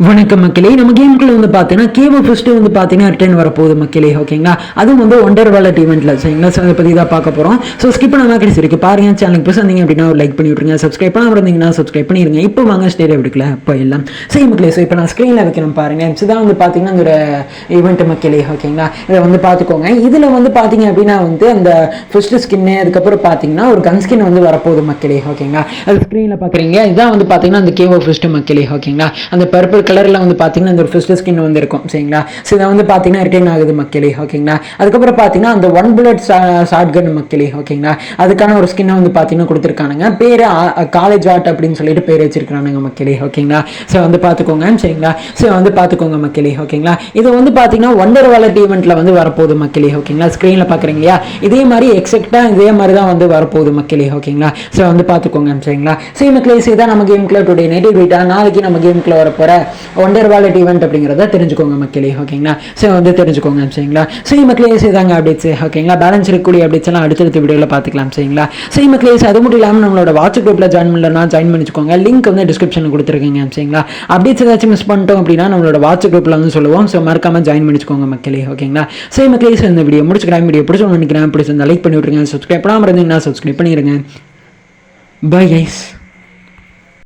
வணக்கம் மக்களே. நம்ம கேமுக்குள்ள வந்து பார்த்தீங்கன்னா கேவோ ஃபர்ஸ்ட் வந்து பார்த்தீங்கன்னா ரிட்டர்ன் வரப்போகுது மக்களே. ஓகேங்களா, அதுவும் வந்து ஒண்டர் வாலெட் ஈவெண்ட்ல சரிங்களா. ஸோ அதை பற்றி தான் பார்க்க போகிறோம். ஸோ ஸ்கிப் பண்ணாமல் கிடைச்சி இருக்கு பாருங்க. சேனலுக்கு புதுசாக இருந்தீங்க அப்படின்னா ஒரு லைக் பண்ணி விட்டுருங்க. சப்ஸ்கிரைப் பண்ணாமல் இருந்தீங்கன்னா சப்ஸ்கிரைப் பண்ணிருங்க. இப்போ வாங்க ஸ்டேடியம் எடுக்கல இப்போ எல்லாம் சரி மக்களே. ஸோ இப்போ நான் ஸ்க்ரீனில் வைக்கிறேன் பாருங்க. இதுதான் வந்து பார்த்தீங்கன்னா ஒரு ஈவெண்ட் மக்களே. ஓகேங்களா, இதை வந்து பார்த்துக்கோங்க. இதில் வந்து பார்த்தீங்க அப்படின்னா வந்து அந்த ஃபர்ஸ்ட் ஸ்கின்னு, அதுக்கப்புறம் பார்த்தீங்கன்னா ஒரு கன் ஸ்கின் வந்து வரப்போகுது மக்களே. ஓகேங்களா, அது ஸ்க்ரீனில் பார்க்குறீங்க. இதுதான் வந்து பார்த்தீங்கன்னா அந்த கேவோ ஃபர்ஸ்ட் மக்களே. ஓகேங்களா, அந்த பர்பிள் கலரில் வந்து பார்த்தீங்கன்னா அந்த ஒரு ஃபர்ஸ்ட் ஸ்கின் வந்து இருக்கும் சரிங்களா. ஸோ இதை வந்து பார்த்தீங்கன்னா ரிட்டர்ன் ஆகுது மக்களே. ஓகேங்களா, அதுக்கப்புறம் பார்த்தீங்கன்னா அந்த 1 புல்லட் ஷார்ட் கன் மக்களே. ஓகேங்களா, அதுக்கான ஒரு ஸ்கின்னை வந்து பார்த்தீங்கன்னா கொடுத்துருக்கானுங்க. பேர் காலேஜ் ஆர்ட் அப்படின்னு சொல்லிட்டு பேர் வச்சிருக்கானுங்க மக்களே. ஓகேங்களா, ஸோ வந்து பார்த்துக்கோங்க சரிங்களா. ஸோ வந்து பார்த்துக்கோங்க மக்களே. ஓகேங்களா, இது வந்து பார்த்தீங்கன்னா ஒண்டர் வாலெட் ஈவெண்ட்டில் வந்து வரப்போகுது மக்களே. ஓகேங்களா, ஸ்க்ரீனில் பார்க்குறீங்க இல்லையா, இதே மாதிரி எக்ஸாக்டாக இதே மாதிரி தான் வந்து வரப்போகுது மக்களே. ஓகேங்களா, ஸோ வந்து பார்த்துக்கோங்க சரிங்களா. சரி மக்களே, இதுதான் நம்ம கேமுக்குள்ள டுடே நைட் வீட்டா நாளைக்கு நம்ம கேமுக்குள்ள வரப்போகிற ஒண்டர் வாலெட் ஈவெண்ட் அப்படிங்கிறத தெரிஞ்சுக்கோங்க மக்களே. ஓகேங்களா, ஸோ வந்து தெரிஞ்சுக்கோங்க சரிங்களா. சரி மக்களே, செய்தாங்க அப்டேட்ஸ். ஓகேங்களா, பேலன்ஸ் இருக்கக்கூடிய அப்டேட்ஸ் எல்லாம் அடுத்தடுத்த வீடியோவில் பார்த்துக்கலாம் சரிங்களா. சரி மக்களே, அது மட்டும் இல்லாமல் நம்மளோட வாட்ஸ்அப் குரூப்பில் ஜாயின் பண்ணலன்னா ஜாயின் பண்ணிச்சுக்கோங்க. லிங்க் வந்து டிஸ்கிரிப்ஷனில் கொடுத்துருக்கீங்க சரிங்களா. அப்டேட்ஸ் ஏதாச்சும் மிஸ் பண்ணிட்டோம் அப்படின்னா நம்மளோட வாட்ஸ்அப் குரூப்பில் வந்து சொல்லுவோம். ஸோ மறக்காமல் ஜாயின் பண்ணிச்சுக்கோங்க மக்களே. ஓகேங்களா, சரி மக்களே, இந்த வீடியோ முடிச்சுக்கிறேன். வீடியோ பிடிச்சோன்னு நினைக்கிறேன். பிடிச்சிருந்தா லைக் பண்ணி விட்டுருங்க. சப்ஸ்கிரைப் பண்ணாமல் இருந்தீங்கன்னா சப்ஸ்கிரைப் பண்ணிடுங்க. Bye guys.